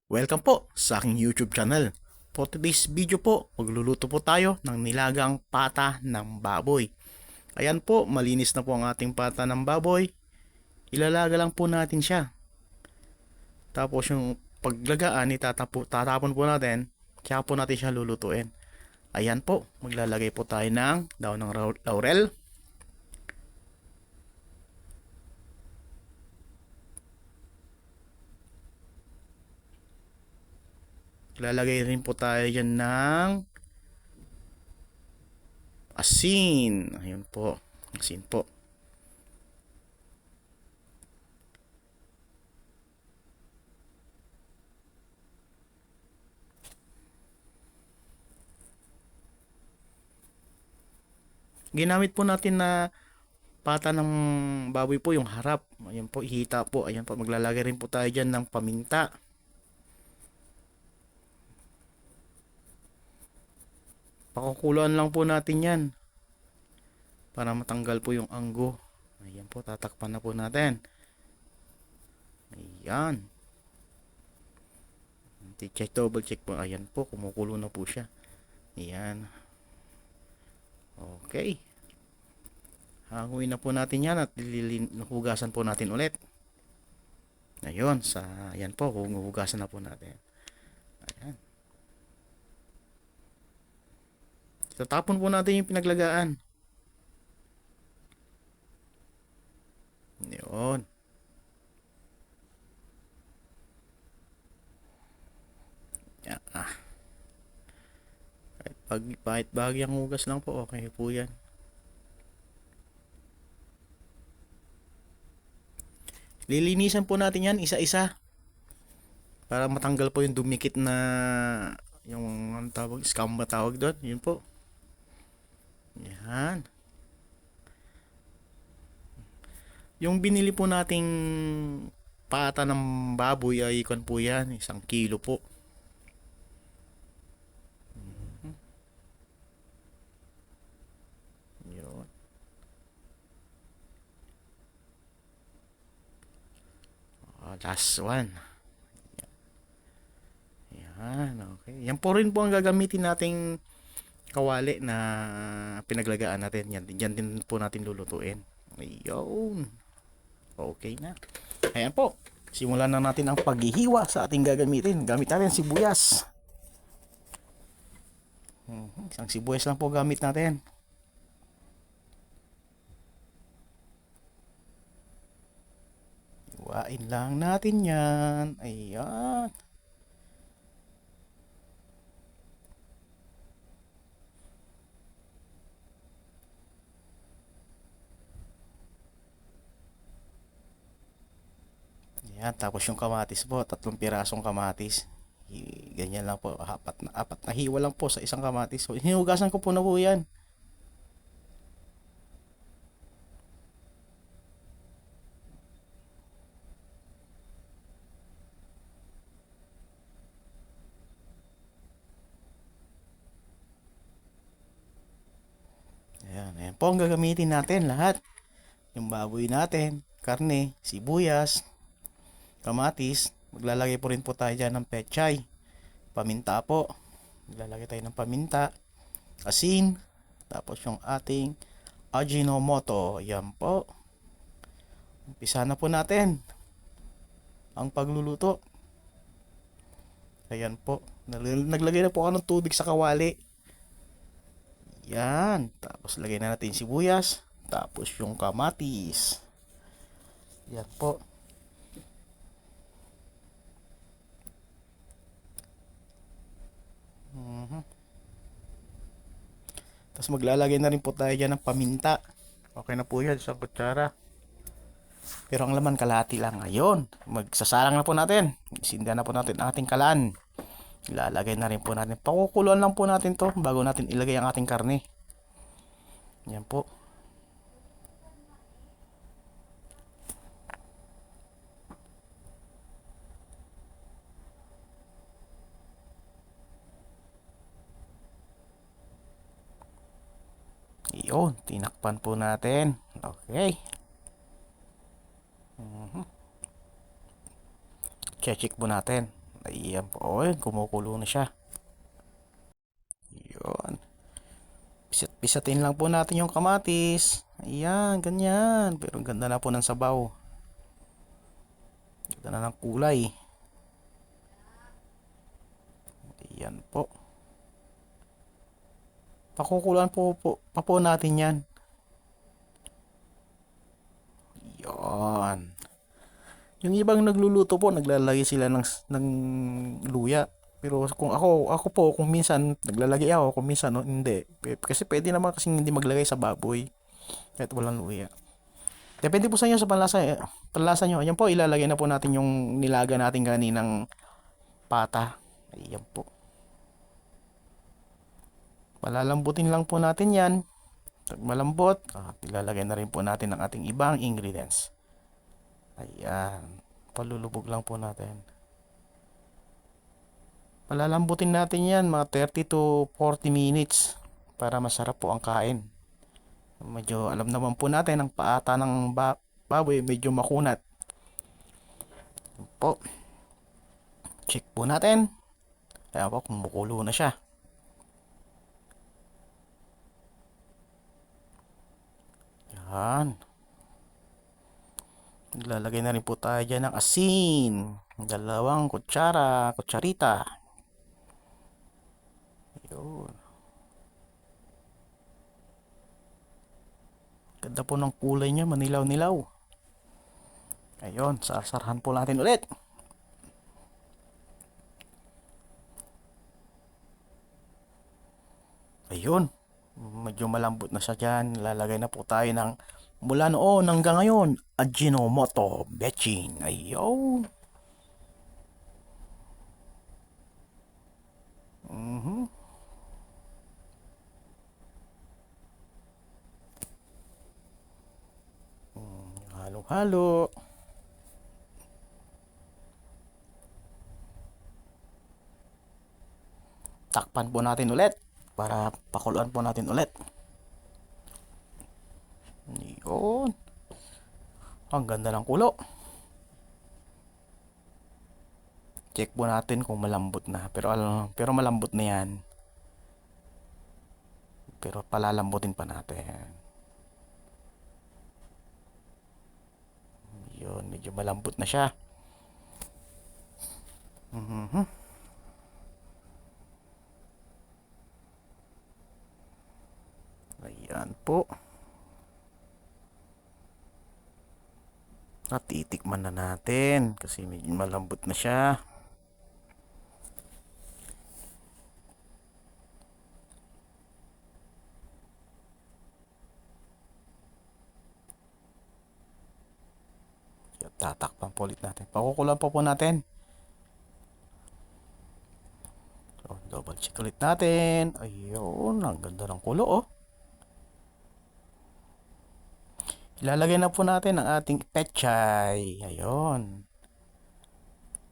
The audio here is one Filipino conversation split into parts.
Welcome po sa aking YouTube channel. For today's video po, magluluto po tayo ng nilagang pata ng baboy. Ayan po, malinis na po ang ating pata ng baboy. Ilalaga lang po natin siya. Tapos yung paglagaan, tatapon po natin. Kaya po natin siya lulutuin. Ayan po, maglalagay po tayo ng daon ng laurel. Lalagay rin po tayo dyan ng asin. Ayun po, asin po. Ginamit po natin na pata ng baboy po yung harap. Ayan po, ihita po. Ayan po, maglalagay rin po tayo dyan ng paminta. Pakukuluan lang po natin yan para matanggal po yung anggo. Ayan po, tatakpan na po natin. Ayan. Check, double check po. Ayan po, kumukulo na po siya. Ayan. Okay. Hanguin na po natin yan at hugasan po natin ulit. Ayun, ayan po, hugasan na po natin. Ayan. Tatapon po natin yung pinaglagaan. Yun. Yan, kahit bagyang hugas lang po, okay po yan. Lilinisan po natin yan isa-isa para matanggal po yung dumikit na yung ang tawag, scum ba tawag doon? Yun po. Yan. Yung binili po nating pata ng baboy ay ikon po yan, 1 kilo po. Yun. Last one. Yan, okay. Yan po rin po ang gagamitin nating kawali na pinaglagaan natin. Yan din po natin lulutuin. Ayun. Okay na. Ayan po. Simulan na natin ang paghihiwa sa ating gagamitin. Gamit natin sibuyas. Isang sibuyas lang po gamit natin. Hiwain lang natin yan. Ayan. Yan, tapos yung kamatis po, 3 pirasong kamatis. Ganyan lang po, apat na hiwa lang po sa isang kamatis. So, hinugasan ko po na po yan. Ayan po ang gagamitin natin lahat. Yung baboy natin, karne, sibuyas, kamatis. Maglalagay po rin po tayo dyan ng pechay. Paminta po. Maglalagay tayo ng paminta. Asin. Tapos yung ating Ajinomoto. Yan po. Umpisa na po natin ang pagluluto. Ayan po. Naglagay na po ako ng tubig sa kawali. Yan. Tapos lagay na natin sibuyas. Tapos yung kamatis. Yan po. Tapos maglalagay na rin po tayo dyan ng paminta. Okay na po yan, isang kutsara. Pero ang laman kalahati lang. Ngayon, magsasalang na po natin. Isinda na po natin ang ating kalan. Ilalagay na rin po natin. Pakukuluan lang po natin to bago natin ilagay ang ating karne. Yan po. Iyon, tinakpan po natin. Okay. Check po natin. Ayan po. O, yun, kumukulo na siya. Yun. Pisat-pisatin lang po natin yung kamatis. Ayan, ganyan. Pero ang ganda na po ng sabaw. Ganda na ng kulay. Ayan po. Pakukulan pa po natin yan. Yan. Yung ibang nagluluto po, naglalagay sila ng luya. Pero kung ako po, kung minsan naglalagay ako, kung minsan no, hindi. Kasi pwede naman kasi hindi maglagay sa baboy kahit walang luya. Depende po sa inyo sa panlasa, panlasa nyo. Ayan po, ilalagay na po natin yung nilaga natin kaninang pata. Ayan po. Palalambutin lang po natin yan. Pag malambot, ilalagay na rin po natin ang ating ibang ingredients. Ayan. Palulubog lang po natin. Palalambutin natin yan mga 30 to 40 minutes para masarap po ang kain. Medyo alam naman po natin ang paata ng baboy medyo makunat. Po. Check po natin. Ayan po, kumukulo na siya. Yan. Lalagay na rin po tayo dyan ng asin. 2 kutsarita. Yun. Ganda po ng kulay niya, manilaw-nilaw. Ayun, sasarahan po natin ulit. Ayun, medyo malambot na siya dyan. Lalagay na po tayo ng mula noon hanggang ngayon, Ajinomoto Betching. Ayun. Halo-halo. Takpan po natin ulit para pakuluan po natin ulit. Yun. Ang ganda ng kulo. Check po natin kung malambot na. Pero malambot na yan. Pero palalambutin pa natin. Yun, medyo malambot na siya. Ayan po. At titikman na natin kasi medyo malambot na siya. Tatakpan po ulit natin. Pakukulan pa po natin. So, double check ulit natin. Ayun, ang ganda ng kulo oh. Ilalagay na po natin ang ating pechay. Ayun.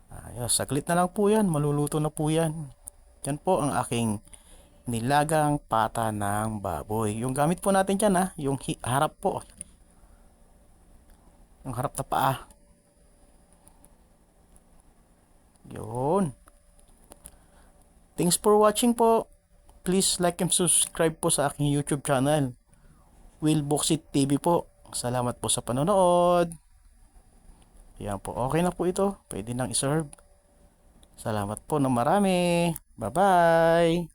Ayos, saglit na lang po yan. Maluluto na po yan. Yan po ang aking nilagang pata ng baboy. Yung gamit po natin dyan ha. Yung harap po. Yung harap na paa. Yun. Thanks for watching po. Please like and subscribe po sa aking YouTube channel. Will Boxit TV po. Salamat po sa panonood. Yan po. Okay na po ito. Pwede nang iserve. Salamat po ng marami. Bye-bye.